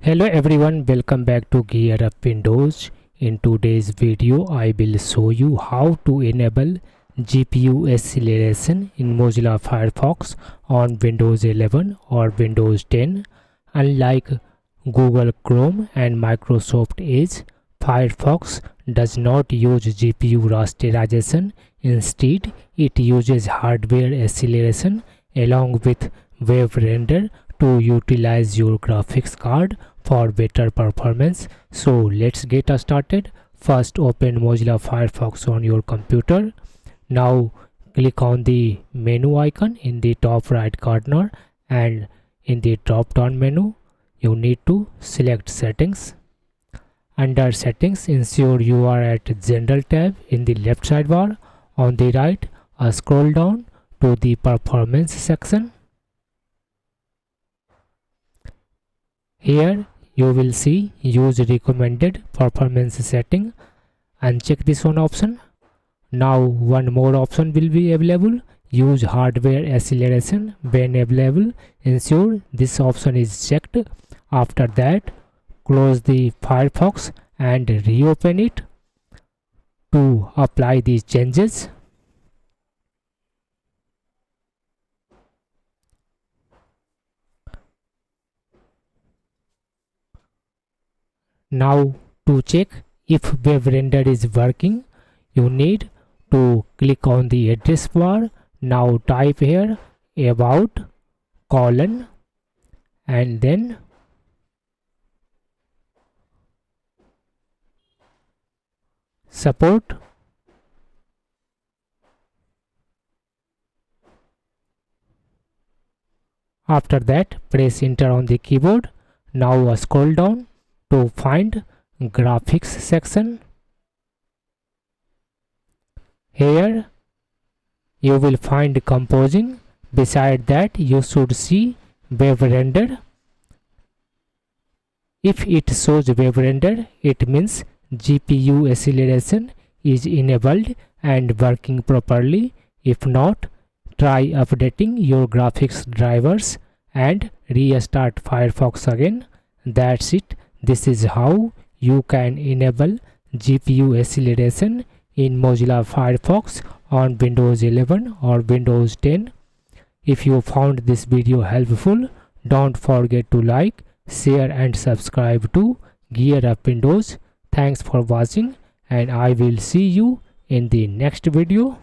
Hello everyone, welcome back to GearUpWindows. In today's video, I will show you how to enable GPU acceleration in Mozilla Firefox on Windows 11 or Windows 10. Unlike Google Chrome and Microsoft Edge, Firefox does not use GPU rasterization. Instead, it uses hardware acceleration along with WebRender to utilize your graphics card for better performance. So let's get started. First, open Mozilla Firefox on your computer. Now click on the menu icon in the top right corner, and in the drop down menu you need to select settings. Under settings, ensure you are at general tab in the left sidebar. On the right, scroll down to the performance section. Here you will see use recommended performance setting. Uncheck this one option. Now one more option will be available. Use hardware acceleration when available. Ensure this option is checked. After that, close the Firefox and reopen it to apply these changes. Now to check if WebRender is working, you need to click on the address bar. Now type here about : and then support. After that, press enter on the keyboard. Now scroll down to find graphics section. Here you will find composing. Beside that, you should see WebRender. If it shows WebRender, it means GPU acceleration is enabled and working properly. If not, try updating your graphics drivers and restart Firefox again. That's it. This is how you can enable GPU acceleration in Mozilla Firefox on Windows 11 or Windows 10. If you found this video helpful, don't forget to like, share and subscribe to GearUpWindows. Thanks for watching, and I will see you in the next video.